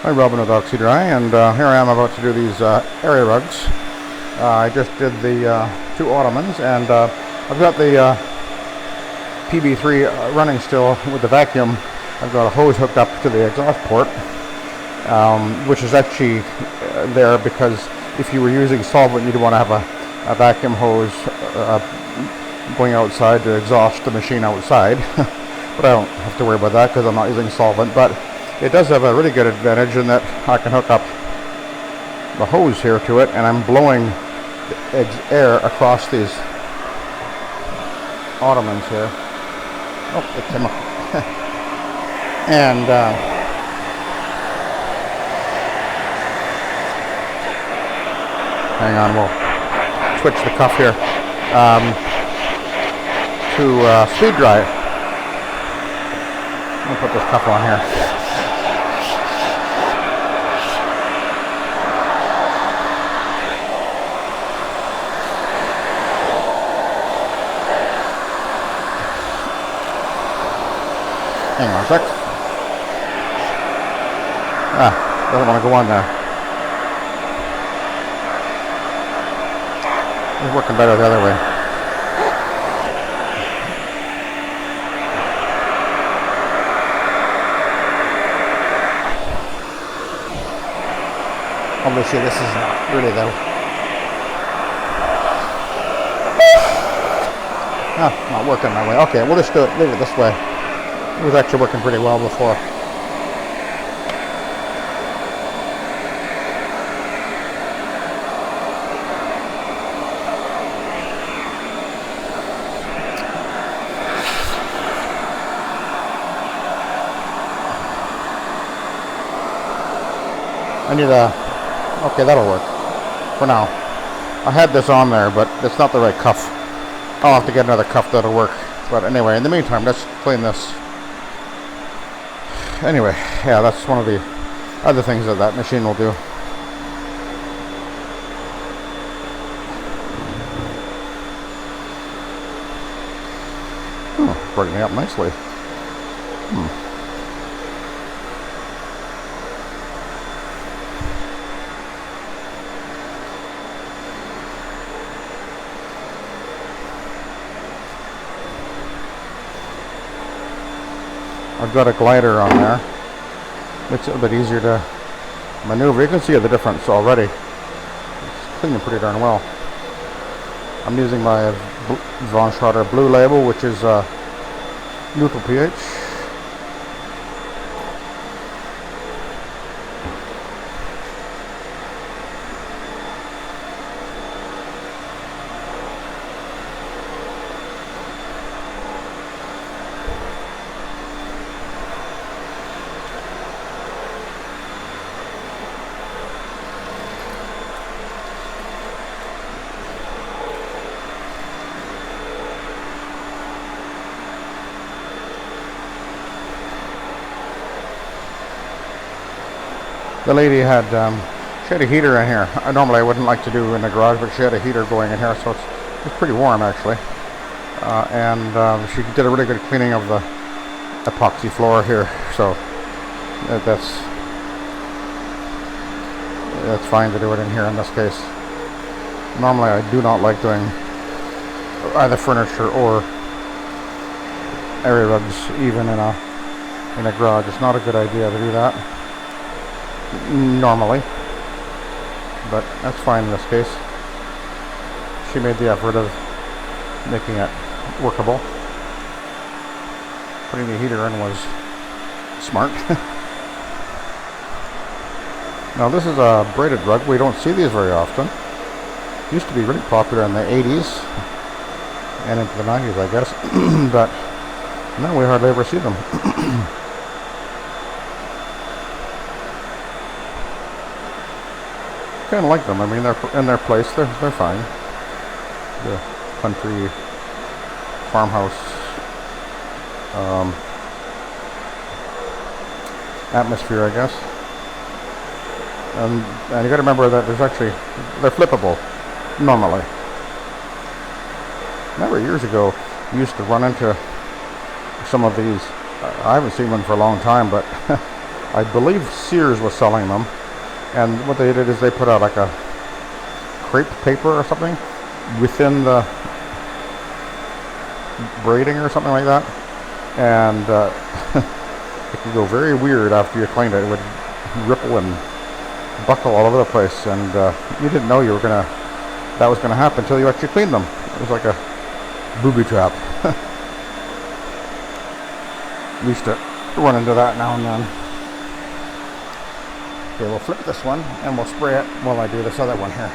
Hi, Robin with Oxy-Dry, and here I am about to do these area rugs. I just did the 2 ottomans, and I've got the PB3 running still with the vacuum. I've got a hose hooked up to the exhaust port, which is actually there because if you were using solvent, you'd want to have a vacuum hose going outside to exhaust the machine outside. But I don't have to worry about that because I'm not using solvent. But it does have a really good advantage in that I can hook up the hose here to it, and I'm blowing air across these ottomans here. Oh, it came up. And hang on, we'll switch the cuff here to speed dry. Let me put this cuff on here. Hang on a sec. Doesn't want to go on there. It's working better the other way. Obviously this is not really though. Not working my way. Okay, we'll just leave it this way. It was actually working pretty well before. I need okay, that'll work for now. I had this on there, but it's not the right cuff. I'll have to get another cuff that'll work. But anyway, in the meantime, let's clean this. Anyway, yeah, that's one of the other things that machine will do. Oh, brightening up nicely. I've got a glider on there. Makes it a bit easier to maneuver. You can see the difference already. It's cleaning pretty darn well. I'm using my Von Schroeder Blue Label, which is neutral pH. The lady had, she had a heater in here. Normally I wouldn't like to do in the garage, but she had a heater going in here, so it's pretty warm actually. And she did a really good cleaning of the epoxy floor here, so that's fine to do it in here in this case. Normally I do not like doing either furniture or area rugs even in a garage. It's not a good idea to do that normally, but that's fine in this case. She made the effort of making it workable. Putting the heater in was smart. Now this is a braided rug. We don't see these very often. Used to be really popular in the 80s and into the 90s, I guess. But now we hardly ever see them. Kind of like them. I mean, they're in their place. They're fine. The country farmhouse atmosphere, I guess. And you got to remember that they're flippable normally. Remember years ago, you used to run into some of these. I haven't seen one for a long time, but I believe Sears was selling them, and what they did is they put out like a crepe paper or something within the braiding or something like that, and it could go very weird after you cleaned it. It would ripple and buckle all over the place, and you didn't know that was gonna happen until you actually cleaned them. It was like a booby trap. We used to run into that now and then. Okay, we'll flip this one and we'll spray it while I do this other one here.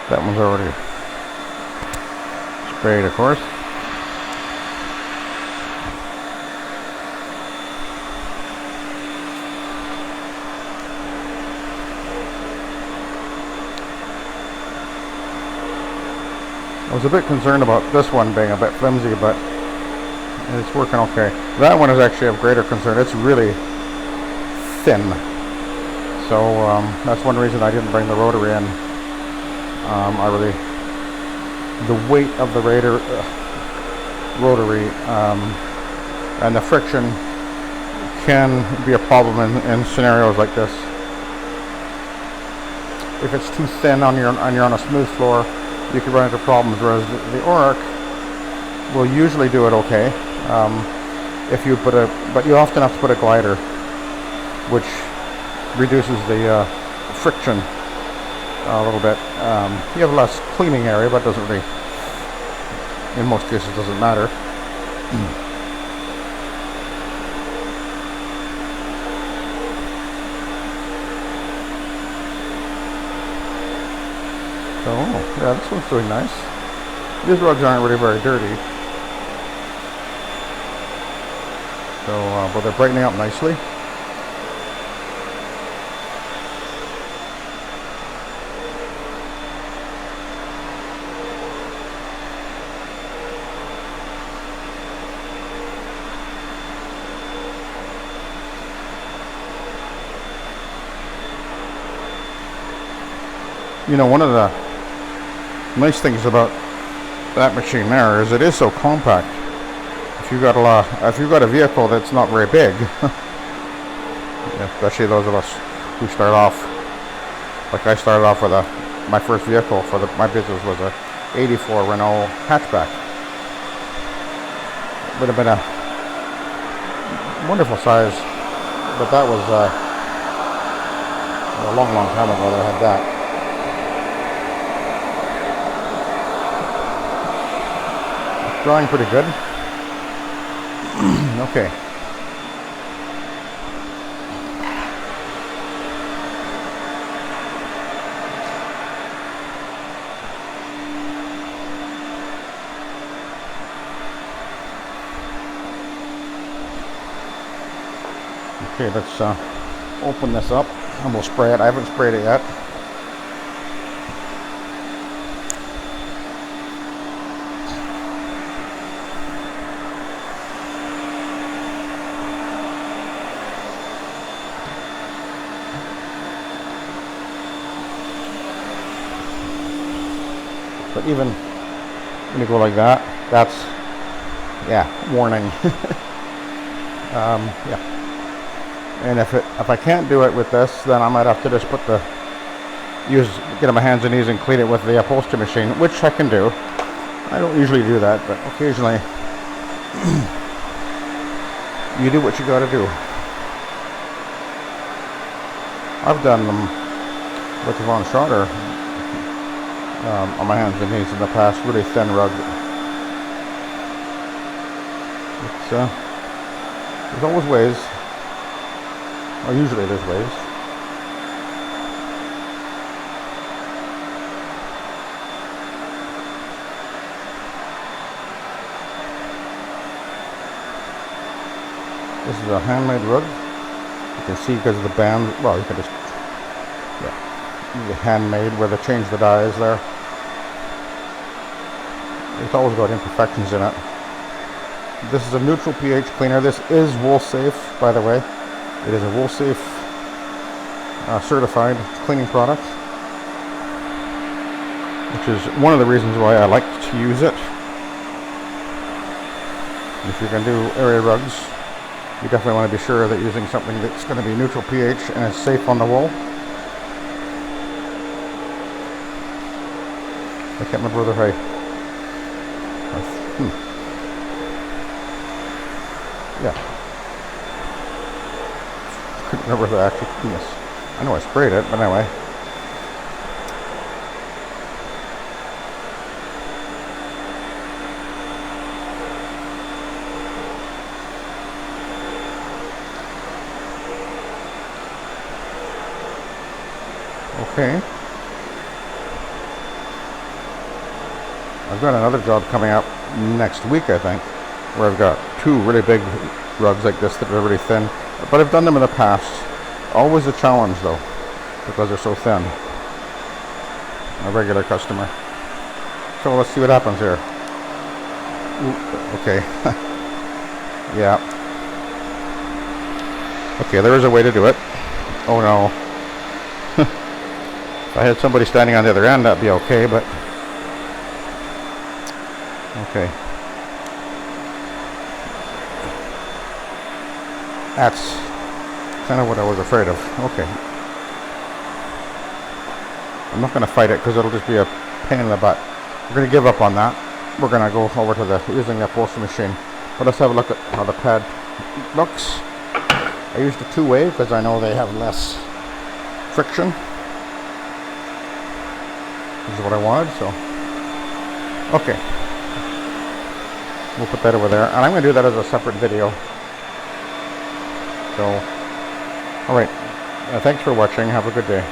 That one's already sprayed, of course. I was a bit concerned about this one being a bit flimsy, but it's working okay. That one is actually of greater concern. It's really thin. So that's one reason I didn't bring the rotary in. The weight of the rotary and the friction can be a problem in scenarios like this. If it's too thin and you're on a smooth floor, you can run into problems, whereas the Oreck will usually do it okay. But you often have to put a glider, which reduces the friction a little bit. You have less cleaning area, but it doesn't really, in most cases, doesn't matter. So, yeah, this one's doing nice. These rugs aren't really very dirty. So, but they're brightening up nicely. You know, one of the nice things about that machine there is it is so compact. If you've got a vehicle that's not very big, especially those of us who start off, like I started off with my first vehicle for my business was a '84 Renault hatchback. It would have been a wonderful size, but that was a long time ago that I had that. Drawing pretty good. Okay. Okay, let's open this up and we'll spray it. I haven't sprayed it yet. But even when you go like that, that's, yeah, warning. Yeah. And if I can't do it with this, then I might have to just get on my hands and knees and clean it with the upholstery machine, which I can do. I don't usually do that, but occasionally you do what you got to do. I've done them with the Von Schroeder on my hands and knees in the past, really thin rug. There's always ways, or usually there's ways. This is a handmade rug. You can see because of the band, well, you can just, yeah, handmade where they change the dyes there. It's always got imperfections in it. This is a neutral pH cleaner. This is wool safe, by the way. It is a wool safe certified cleaning product, which is one of the reasons why I like to use it. If you're going to do area rugs, you definitely want to be sure that you're using something that's going to be neutral pH and is safe on the wool. I can't remember whether yeah. Couldn't remember if I actually cleaned this. I know I sprayed it, but anyway. Okay. I've got another job coming up next week, I think, where I've got 2 really big rugs like this that are really thin. But I've done them in the past. Always a challenge, though, because they're so thin. A regular customer. So let's see what happens here. Ooh, okay. Yeah. Okay, there is a way to do it. Oh no. If I had somebody standing on the other end, that'd be okay, but... Okay. That's kind of what I was afraid of. Okay. I'm not going to fight it because it'll just be a pain in the butt. We're going to give up on that. We're going to go over to using the upholstery machine. But let's have a look at how the pad looks. I used a 2-way because I know they have less friction. This is what I wanted, so. Okay. We'll put that over there. And I'm going to do that as a separate video. So, alright. Thanks for watching. Have a good day.